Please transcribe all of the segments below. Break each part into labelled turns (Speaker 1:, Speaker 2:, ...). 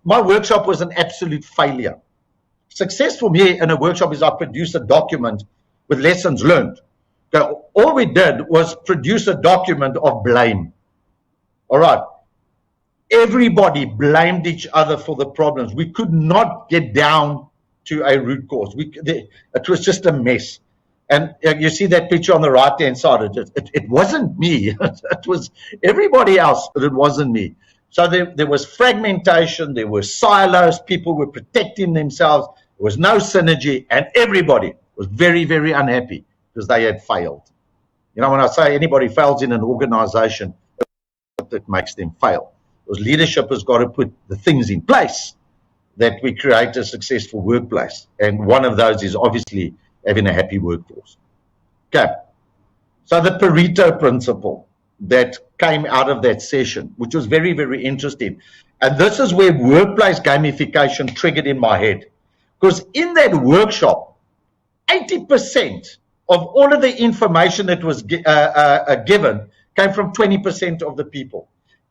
Speaker 1: my workshop was an absolute failure. Success for me in a workshop is I produce a document with lessons learned. So all we did was produce a document of blame. All right. Everybody blamed each other for the problems. We could not get down to a root cause. It was just a mess. And you see that picture on the right-hand side. It wasn't me. It was everybody else, but it wasn't me. So there was fragmentation. There were silos. People were protecting themselves. There was no synergy. And everybody was very, very unhappy because they had failed. You know, when I say anybody fails in an organization, it makes them fail. Because leadership has got to put the things in place that we create a successful workplace. And one of those is obviously having a happy workforce. Okay. So the Pareto principle that came out of that session, which was very, very interesting. And this is where workplace gamification triggered in my head. Because in that workshop, 80% of all of the information that was given came from 20% of the people.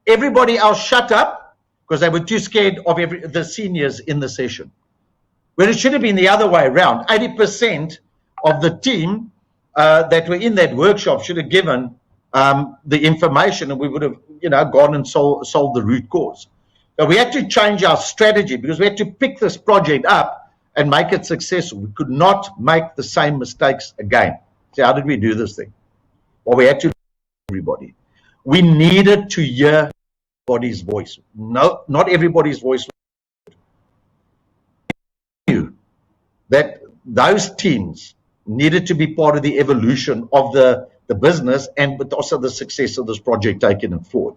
Speaker 1: Everybody else shut up because they were too scared of the seniors in the session. Where it should have been the other way around. 80% of the team that were in that workshop should have given the information, and we would have, gone and solved the root cause. So we had to change our strategy because we had to pick this project up and make it successful. We could not make the same mistakes again. So how did we do this thing? Well, we had to everybody. We needed to hear everybody's voice. No, not everybody's voice. That those teams needed to be part of the evolution of the business and but also the success of this project taking it forward.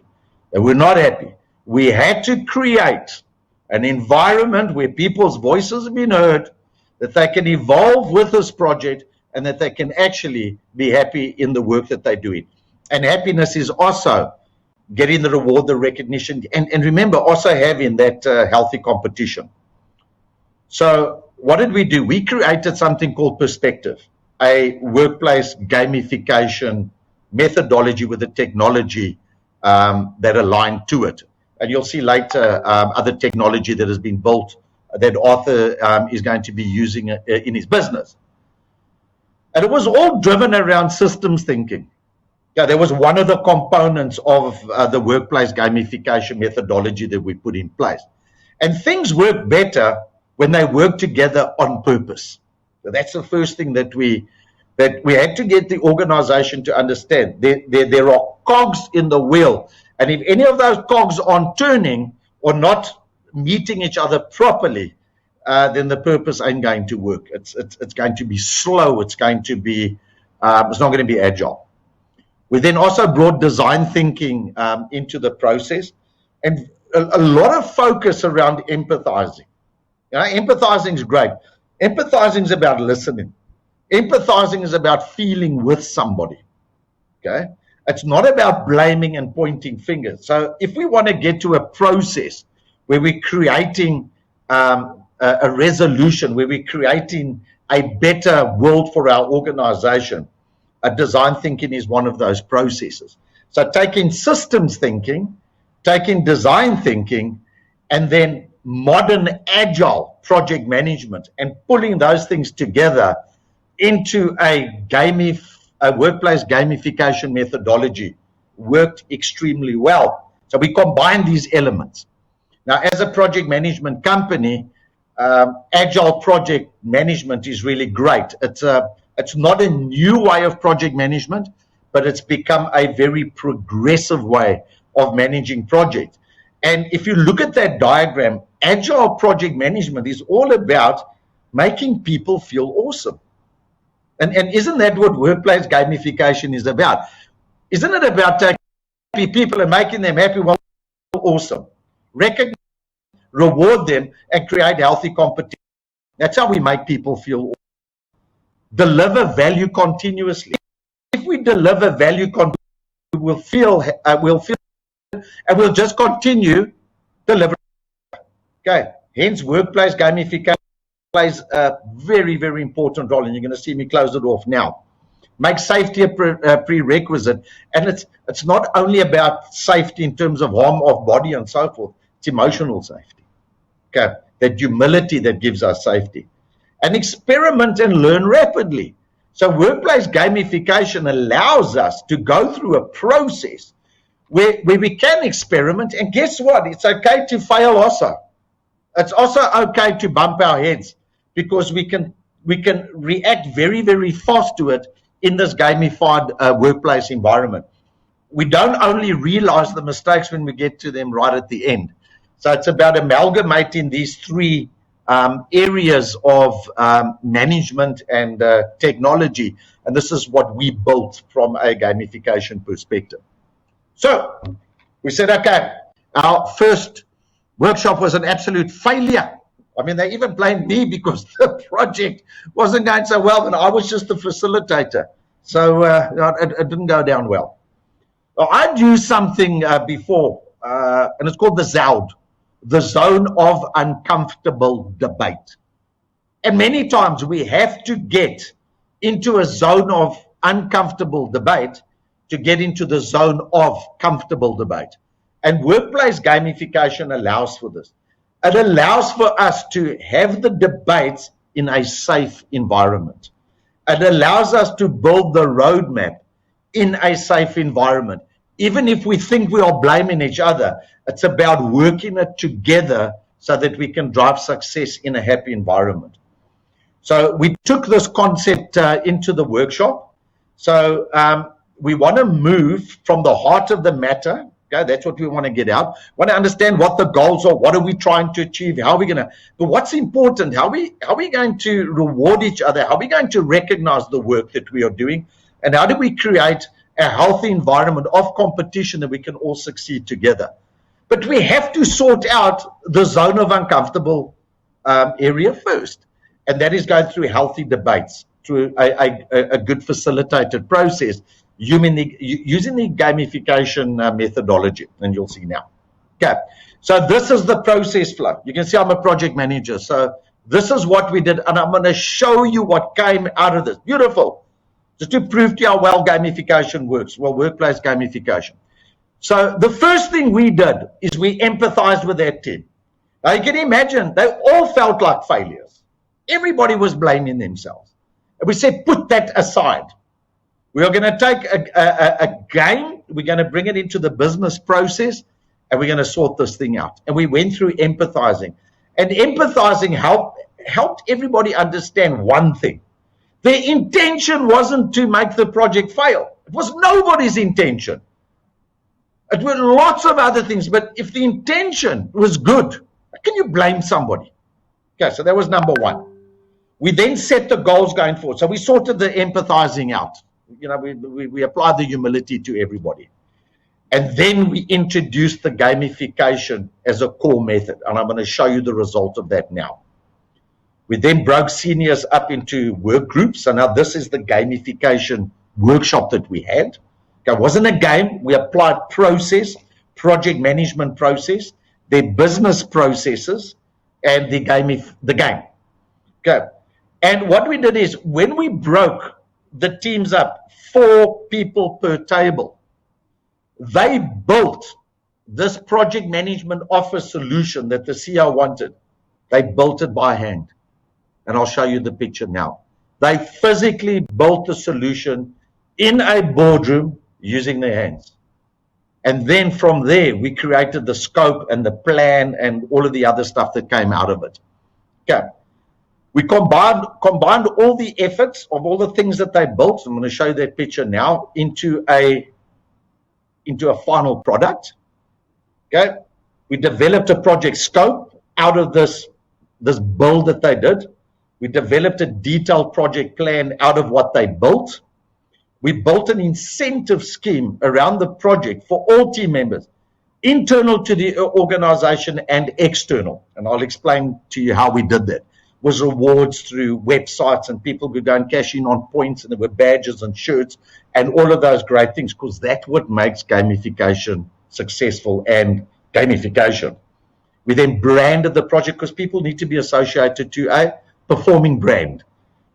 Speaker 1: And we're not happy. We had to create an environment where people's voices have been heard, that they can evolve with this project, and that they can actually be happy in the work that they're doing. And happiness is also getting the reward, the recognition, and remember, also having that healthy competition. So what did we do? We created something called Perspective, a workplace gamification methodology with a technology that aligned to it. And you'll see later other technology that has been built that Arthur is going to be using in his business. And it was all driven around systems thinking. Yeah, there was one of the components of the workplace gamification methodology that we put in place. And things work better when they work together on purpose. So that's the first thing that we had to get the organization to understand. There are cogs in the wheel. And if any of those cogs aren't turning or not meeting each other properly, then the purpose ain't going to work. It's going to be slow. It's going to be, it's not going to be agile. We then also brought design thinking into the process, and a lot of focus around empathizing. Empathizing is great. Empathizing is about listening. Empathizing is about feeling with somebody. Okay, it's not about blaming and pointing fingers. So if we want to get to a process where we're creating a resolution, where we're creating a better world for our organization, design thinking is one of those processes. So taking systems thinking, taking design thinking, and then modern agile project management and pulling those things together into a workplace gamification methodology worked extremely well. So we combined these elements. Now, as a project management company, agile project management is really great. It's not a new way of project management, but it's become a very progressive way of managing projects. And if you look at that diagram, agile project management is all about making people feel awesome. And isn't that what workplace gamification is about? Isn't it about taking happy people and making them happy? Well, awesome. Recognize, reward them, and create healthy competition. That's how we make people feel awesome. Deliver value continuously. If we deliver value continuously, we'll feel, and we'll just continue delivering. Okay. Hence, workplace gamification plays a very, very important role, and you're going to see me close it off now. Make safety a prerequisite, and it's not only about safety in terms of harm of body and so forth. It's emotional safety. Okay, that humility that gives us safety. And experiment and learn rapidly. So workplace gamification allows us to go through a process where we can experiment, and guess what? It's okay to fail also. It's also okay to bump our heads, because we can react very, very fast to it in this gamified workplace environment. We don't only realize the mistakes when we get to them right at the end. So it's about amalgamating these three areas of management and technology. And this is what we built from a gamification perspective. So we said, okay, our first workshop was an absolute failure. I mean, they even blamed me because the project wasn't going so well, and I was just the facilitator. So it didn't go down well. I'd used something before, and it's called the ZOUD, the zone of uncomfortable debate. And many times we have to get into a zone of uncomfortable debate to get into the zone of comfortable debate. And workplace gamification allows for this. It allows for us to have the debates in a safe environment. It allows us to build the roadmap in a safe environment. Even if we think we are blaming each other, it's about working it together so that we can drive success in a happy environment. So we took this concept into the workshop. So we want to move from the heart of the matter. Okay, that's what we want to get out. We want to understand what the goals are. What are we trying to achieve? How are we going to? But what's important? How are we going to reward each other? How are we going to recognize the work that we are doing? And how do we create a healthy environment of competition that we can all succeed together? But we have to sort out the zone of uncomfortable area first, and that is going through healthy debates, through a good facilitated process, using the gamification methodology, and you'll see now. Okay, so this is the process flow. You can see I'm a project manager, so this is what we did, and I'm going to show you what came out of this. Beautiful. Just to prove to you how well gamification works, well, workplace gamification. So the first thing we did is we empathized with that team. Now you can imagine they all felt like failures. Everybody was blaming themselves. And we said, put that aside. We are going to take a game, we're going to bring it into the business process, and we're going to sort this thing out. And we went through empathizing. And empathizing helped everybody understand one thing. Their intention wasn't to make the project fail. It was nobody's intention. It were lots of other things, but if the intention was good, how can you blame somebody? Okay, so that was number one. We then set the goals going forward. So we sorted the empathizing out. You know, we applied the humility to everybody. And then we introduced the gamification as a core method. And I'm going to show you the result of that now. We then broke seniors up into work groups. So now this is the gamification workshop that we had. Okay, it wasn't a game. We applied process, project management process, their business processes, and the game. Okay. And what we did is when we broke the teams up, 4 people per table, they built this project management office solution that the CEO wanted. They built it by hand. And I'll show you the picture now. They physically built the solution in a boardroom using their hands. And then from there, we created the scope and the plan and all of the other stuff that came out of it. Okay. We combined all the efforts of all the things that they built. I'm going to show you that picture now into a final product. Okay. We developed a project scope out of this build that they did. We developed a detailed project plan out of what they built. We built an incentive scheme around the project for all team members, internal to the organization and external. And I'll explain to you how we did that. It was rewards through websites, and people could go and cash in on points, and there were badges and shirts and all of those great things, because that's what makes gamification successful and gamification. We then branded the project, because people need to be associated to a performing brand,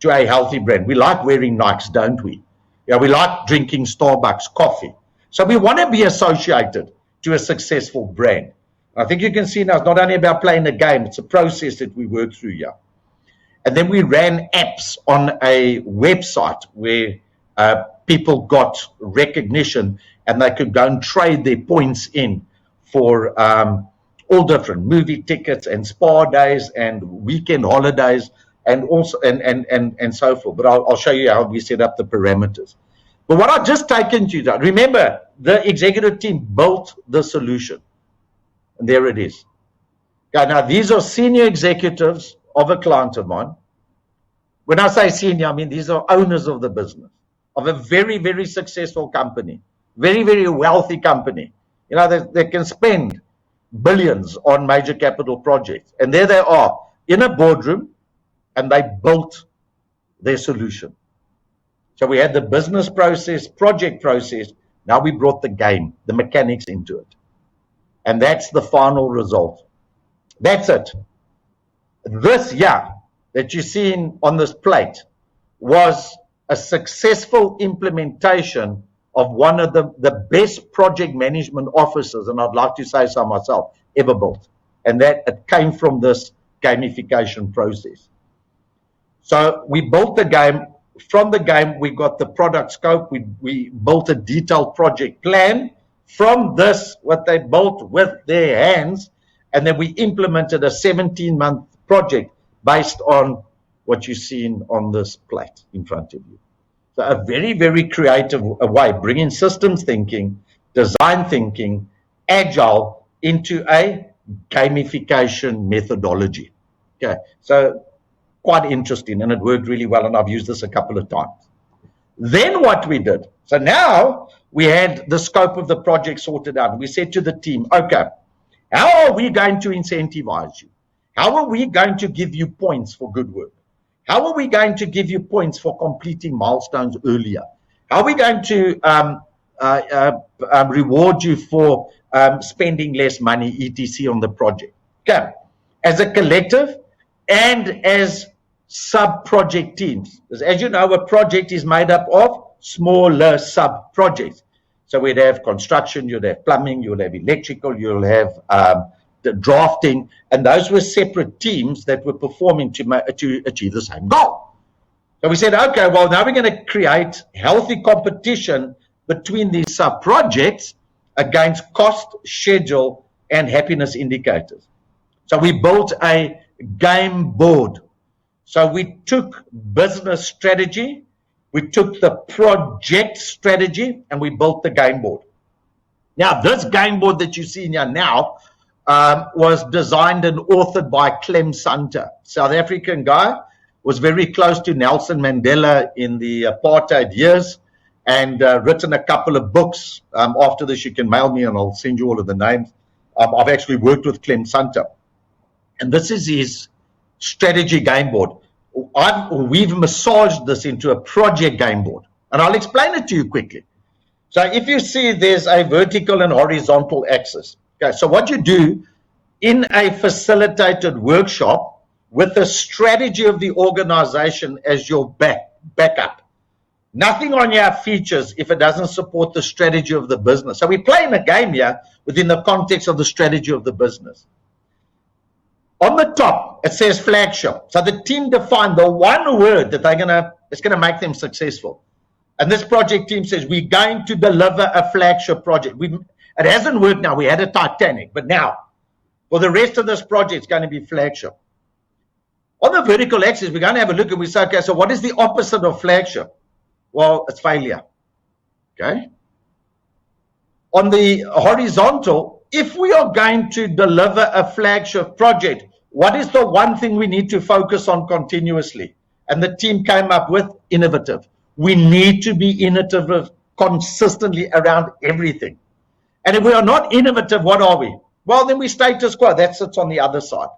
Speaker 1: to a healthy brand. We like wearing Nikes, don't we? Yeah, we like drinking Starbucks coffee. So we want to be associated to a successful brand. I think you can see now it's not only about playing a game, it's a process that we work through here. And then we ran apps on a website where people got recognition and they could go and trade their points in for all different movie tickets and spa days and weekend holidays and also and so forth. But I'll show you how we set up the parameters. But what I've just taken to you, remember, the executive team built the solution. And there it is. Okay, now these are senior executives of a client of mine. When I say senior, I mean these are owners of the business, of a very, very successful company, very, very wealthy company. You know, they can spend billions on major capital projects. And there they are in a boardroom, and they built their solution. So we had the business process, project process. Now we brought the game, the mechanics into it. And that's the final result. That's it. This year that you're seeing on this plate was a successful implementation of one of the best project management offices, and I'd like to say so myself, ever built. And that it came from this gamification process. So we built the game. From the game, we got the product scope. We built a detailed project plan. From this, what they built with their hands, and then we implemented a 17-month project based on what you're seeing on this plate in front of you. So a very, very creative way, bringing systems thinking, design thinking, agile into a gamification methodology. Okay, so quite interesting, and it worked really well, and I've used this a couple of times. Then what we did, so now we had the scope of the project sorted out. We said to the team, okay, how are we going to incentivize you? How are we going to give you points for good work? How are we going to give you points for completing milestones earlier? How are we going to reward you for spending less money, etc. on the project? Okay, as a collective and as sub-project teams. Because as you know, a project is made up of smaller sub-projects. So we'd have construction, you'd have plumbing, you'll have electrical, you'll have the drafting, and those were separate teams that were performing to achieve the same goal. So we said, okay, well, now we're going to create healthy competition between these sub-projects against cost, schedule, and happiness indicators. So we built a game board. So we took business strategy, we took the project strategy, and we built the game board. Now, this game board that you see here now was designed and authored by Clem Sunter, South African guy, was very close to Nelson Mandela in the apartheid years, and written a couple of books. After this, you can mail me and I'll send you all of the names. I've actually worked with Clem Sunter. And this is his strategy game board. We've massaged this into a project game board. And I'll explain it to you quickly. So if you see there's a vertical and horizontal axis. Okay, so what you do in a facilitated workshop with the strategy of the organization as your backup. Nothing on your features if it doesn't support the strategy of the business. So we're playing a game here within the context of the strategy of the business. On the top, it says flagship. So the team defined the one word that it's going to make them successful. And this project team says, we're going to deliver a flagship project. It hasn't worked now. We had a Titanic, but now, for the rest of this project, it's going to be flagship. On the vertical axis, we're going to have a look and we say, okay, so what is the opposite of flagship? Well, it's failure. Okay. On the horizontal, if we are going to deliver a flagship project, what is the one thing we need to focus on continuously? And the team came up with innovative. We need to be innovative consistently around everything. And if we are not innovative, what are we? Well, then we status quo. That sits on the other side.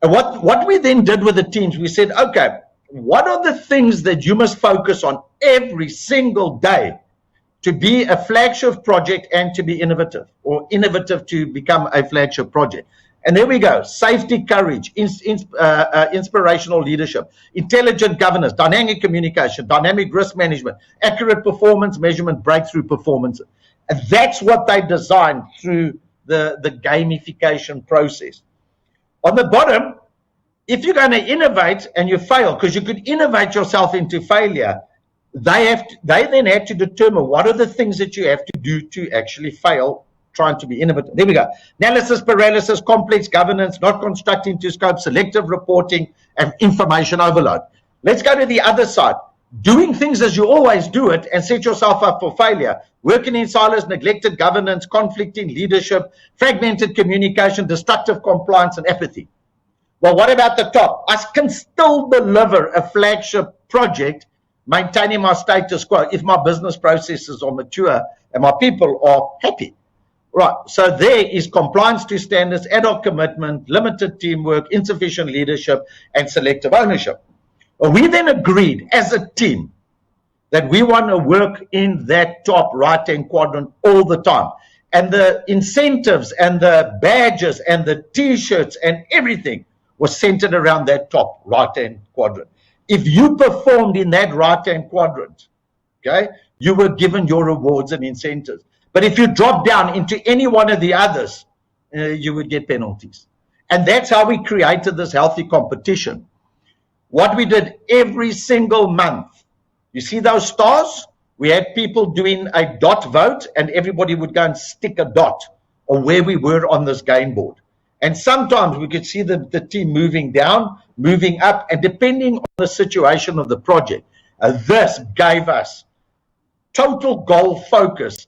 Speaker 1: And what we then did with the teams, we said, okay, what are the things that you must focus on every single day to be a flagship project and to be innovative, or innovative to become a flagship project? And there we go. Safety, courage, inspirational leadership, intelligent governance, dynamic communication, dynamic risk management, accurate performance measurement, breakthrough performance. And that's what they designed through the gamification process. On the bottom, if you're going to innovate and you fail, because you could innovate yourself into failure, they then have to determine what are the things that you have to do to actually fail trying to be innovative. There we go. Analysis, paralysis, complex governance, not constructing to scope, selective reporting, and information overload. Let's go to the other side. Doing things as you always do it and set yourself up for failure. Working in silos, neglected governance, conflicting leadership, fragmented communication, destructive compliance, and apathy. Well, what about the top? I can still deliver a flagship project maintaining my status quo if my business processes are mature and my people are happy. Right, so there is compliance to standards, ad hoc commitment, limited teamwork, insufficient leadership, and selective ownership. Well, we then agreed as a team that we want to work in that top right-hand quadrant all the time. And the incentives and the badges and the T-shirts and everything was centered around that top right-hand quadrant. If you performed in that right-hand quadrant, okay, you were given your rewards and incentives. But if you drop down into any one of the others, you would get penalties. And that's how we created this healthy competition. What we did every single month, you see those stars? We had people doing a dot vote, and everybody would go and stick a dot on where we were on this game board. And sometimes we could see the team moving down, moving up, and depending on the situation of the project, this gave us total goal focus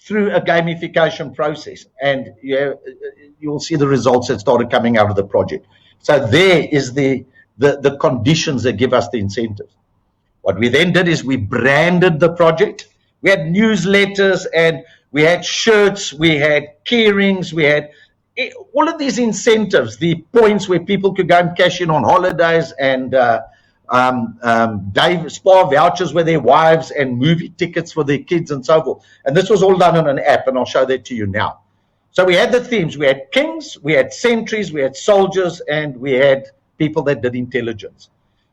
Speaker 1: through a gamification process. And you'll see the results that started coming out of the project. So there is the conditions that give us the incentives. What we then did is we branded the project. We had newsletters and we had shirts, we had keyrings, we had all of these incentives, the points where people could go and cash in on holidays and spa vouchers with their wives and movie tickets for their kids and so forth. And this was all done on an app, and I'll show that to you now. So we had the themes. We had kings, we had sentries, we had soldiers, and we had people that did intelligence.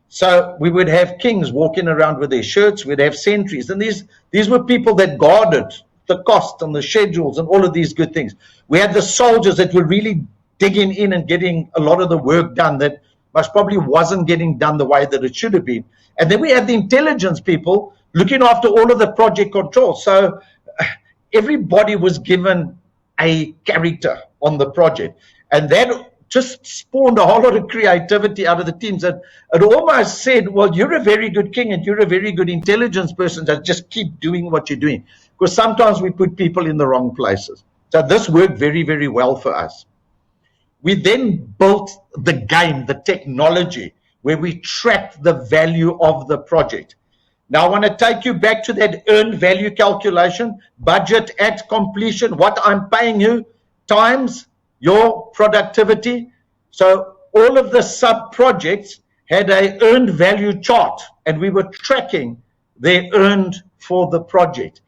Speaker 1: So we would have kings walking around with their shirts, we'd have sentries, and these were people that guarded the cost and the schedules and all of these good things. We had the soldiers that were really digging in and getting a lot of the work done that most probably wasn't getting done the way that it should have been. And then we had the intelligence people looking after all of the project control. So everybody was given a character on the project. And that just spawned a whole lot of creativity out of the teams. That it almost said, well, you're a very good king and you're a very good intelligence person, so just keep doing what you're doing. Because sometimes we put people in the wrong places. So this worked very, very well for us. We then built the game, the technology, where we tracked the value of the project. Now, I want to take you back to that earned value calculation, budget at completion, what I'm paying you, times your productivity. So all of the sub-projects had an earned value chart, and we were tracking their earned for the project.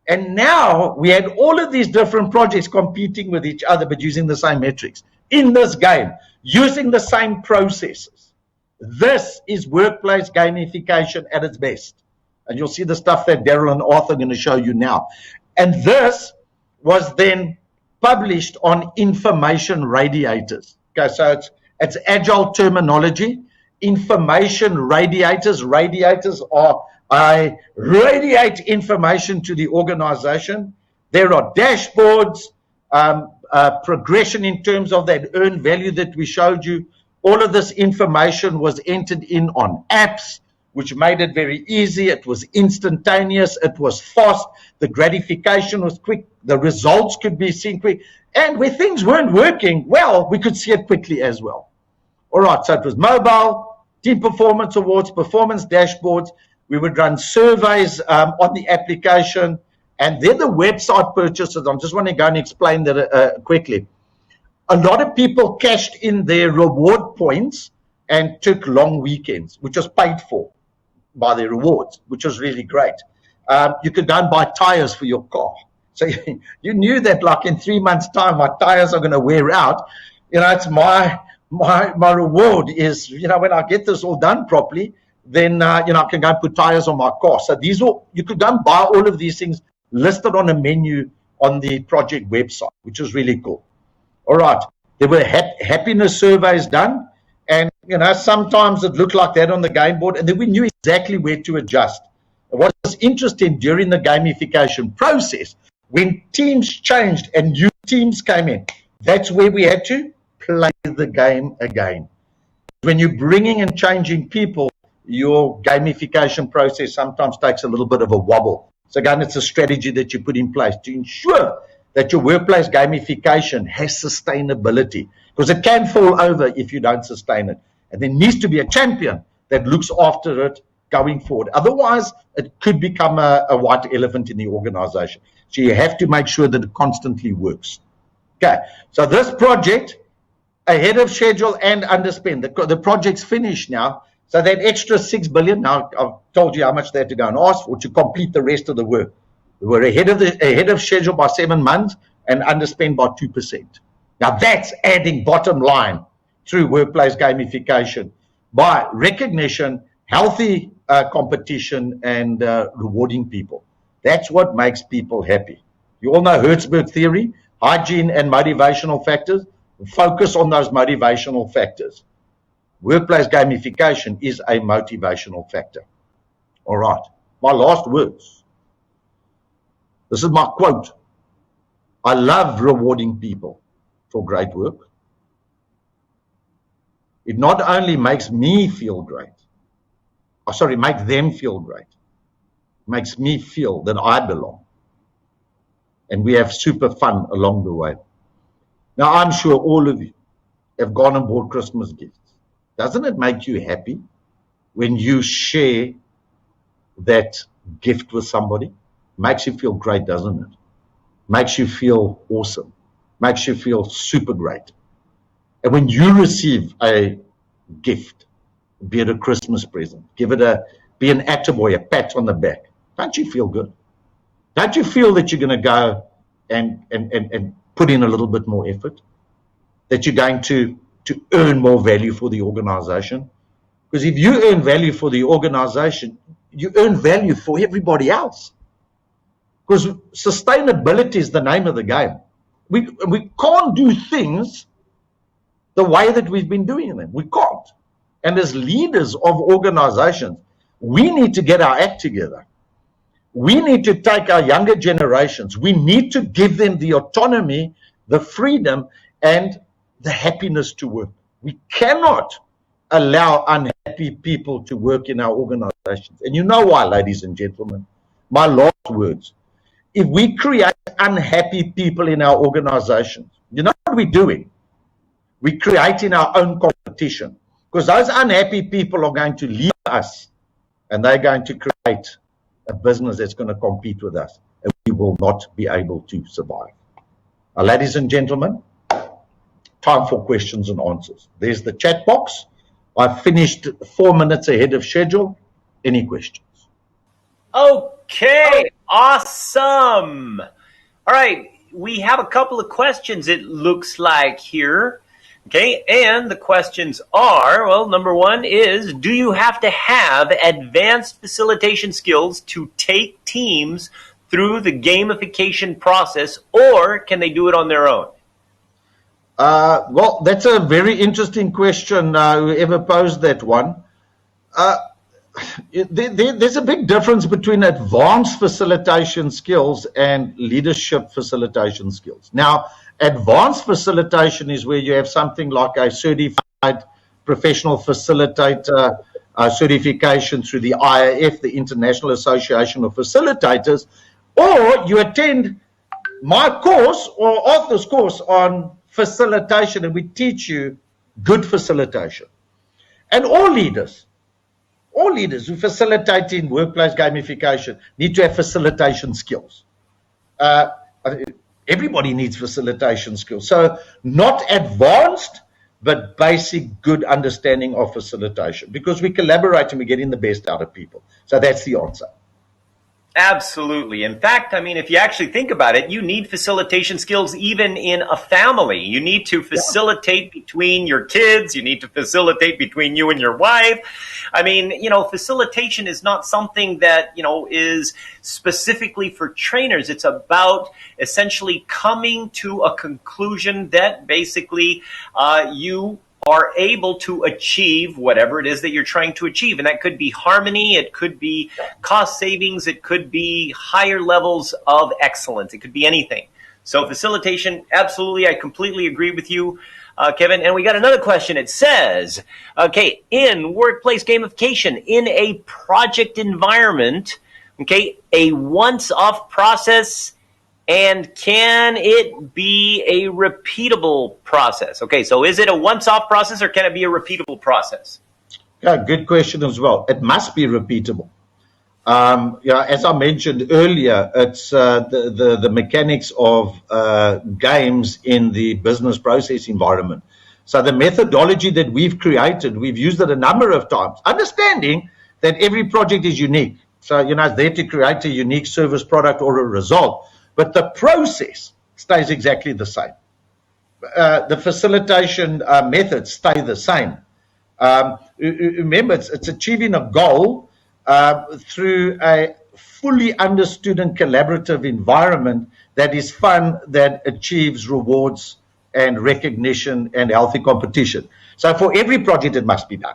Speaker 1: And now we had all of these different projects competing with each other, but using the same metrics. In this game, using the same processes. This is workplace gamification at its best. And you'll see the stuff that Daryl and Arthur are going to show you now. And this was then published on information radiators. Okay, so it's agile terminology. Information radiators. Radiators are, I radiate information to the organization. There are dashboards, progression in terms of that earned value that we showed you. All of this information was entered in on apps, which made it very easy. It was instantaneous. It was fast. The gratification was quick. The results could be seen quick. And where things weren't working well, we could see it quickly as well. All right, so it was mobile, team performance awards, performance dashboards. We would run surveys on the application. And then the website purchases, I just want to go and explain that quickly. A lot of people cashed in their reward points and took long weekends, which was paid for by their rewards, which was really great. You could go and buy tires for your car. So you knew that like in 3 months' time, my tires are going to wear out. You know, it's my reward is, you know, when I get this all done properly, then, you know, I can go and put tires on my car. So these you could go and buy all of these things listed on a menu on the project website, which was really cool. All right. There were happiness surveys done. And, sometimes it looked like that on the game board. And then we knew exactly where to adjust. What was interesting during the gamification process, when teams changed and new teams came in, that's where we had to play the game again. When you're bringing and changing people, your gamification process sometimes takes a little bit of a wobble. So again, it's a strategy that you put in place to ensure that your workplace gamification has sustainability, because it can fall over if you don't sustain it. And there needs to be a champion that looks after it going forward. Otherwise, it could become a white elephant in the organization. So you have to make sure that it constantly works. Okay, so this project, ahead of schedule and underspend. The project's finished now. So that extra 6 billion, now I've told you how much they had to go and ask for to complete the rest of the work. We were ahead of schedule by 7 months and underspend by 2%. Now that's adding bottom line through workplace gamification by recognition, healthy competition, and rewarding people. That's what makes people happy. You all know Hertzberg theory, hygiene and motivational factors. Focus on those motivational factors. Workplace gamification is a motivational factor. All right, my last words. This is my quote. I love rewarding people for great work. It not only makes me feel great, make them feel great. It makes me feel that I belong. And we have super fun along the way. Now, I'm sure all of you have gone and bought Christmas gifts. Doesn't it make you happy when you share that gift with somebody? Makes you feel great, doesn't it? Makes you feel awesome. Makes you feel super great. And when you receive a gift, be it a Christmas present, be an attaboy, a pat on the back, don't you feel good? Don't you feel that you're going to go and put in a little bit more effort? That you're going to earn more value for the organization? Because if you earn value for the organization, you earn value for everybody else. Because sustainability is the name of the game. We can't do things the way that we've been doing them. We can't. And as leaders of organizations, we need to get our act together. We need to take our younger generations. We need to give them the autonomy, the freedom, and the happiness to work. We cannot allow unhappy people to work in our organizations. And you know why, ladies and gentlemen? My last words. If we create unhappy people in our organizations, you know what we're doing? We're creating our own competition. Because those unhappy people are going to leave us, and they're going to create a business that's going to compete with us, and we will not be able to survive. Now, ladies and gentlemen, time for questions and answers. There's the chat box. I finished 4 minutes ahead of schedule. Any questions?
Speaker 2: Okay, awesome. All right, we have a couple of questions, it looks like here. Okay, and the questions are, well, number one is, do you have to have advanced facilitation skills to take teams through the gamification process, or can they do it on their own?
Speaker 1: Well, that's a very interesting question, whoever posed that one. There's a big difference between advanced facilitation skills and leadership facilitation skills. Now, advanced facilitation is where you have something like a certified professional facilitator certification through the IAF, the International Association of Facilitators, or you attend my course or Arthur's course on facilitation, and we teach you good facilitation. And all leaders who facilitate in workplace gamification need to have facilitation skills. Everybody needs facilitation skills. So not advanced, but basic good understanding of facilitation, because we collaborate and we're getting the best out of people. So that's the answer.
Speaker 2: Absolutely. In fact, I mean, if you actually think about it, you need facilitation skills even in a family. You need to facilitate between your kids. You need to facilitate between you and your wife. I mean, facilitation is not something that, is specifically for trainers. It's about essentially coming to a conclusion that basically you are able to achieve whatever it is that you're trying to achieve. And that could be harmony, it could be cost savings, it could be higher levels of excellence, it could be anything. So facilitation, absolutely, I completely agree with you, Kevin. And we got another question. It says, okay, in workplace gamification, in a project environment, okay, a once-off process, and can it be a repeatable process? Okay, so is it a once-off process or can it be a repeatable process?
Speaker 1: Yeah, good question as well. It must be repeatable. As I mentioned earlier, it's the mechanics of games in the business process environment. So the methodology that we've created, we've used it a number of times, understanding that every project is unique. So, it's there to create a unique service, product, or a result. But the process stays exactly the same. The facilitation methods stay the same. Remember, it's achieving a goal through a fully understood and collaborative environment that is fun, that achieves rewards and recognition and healthy competition. So for every project, it must be done.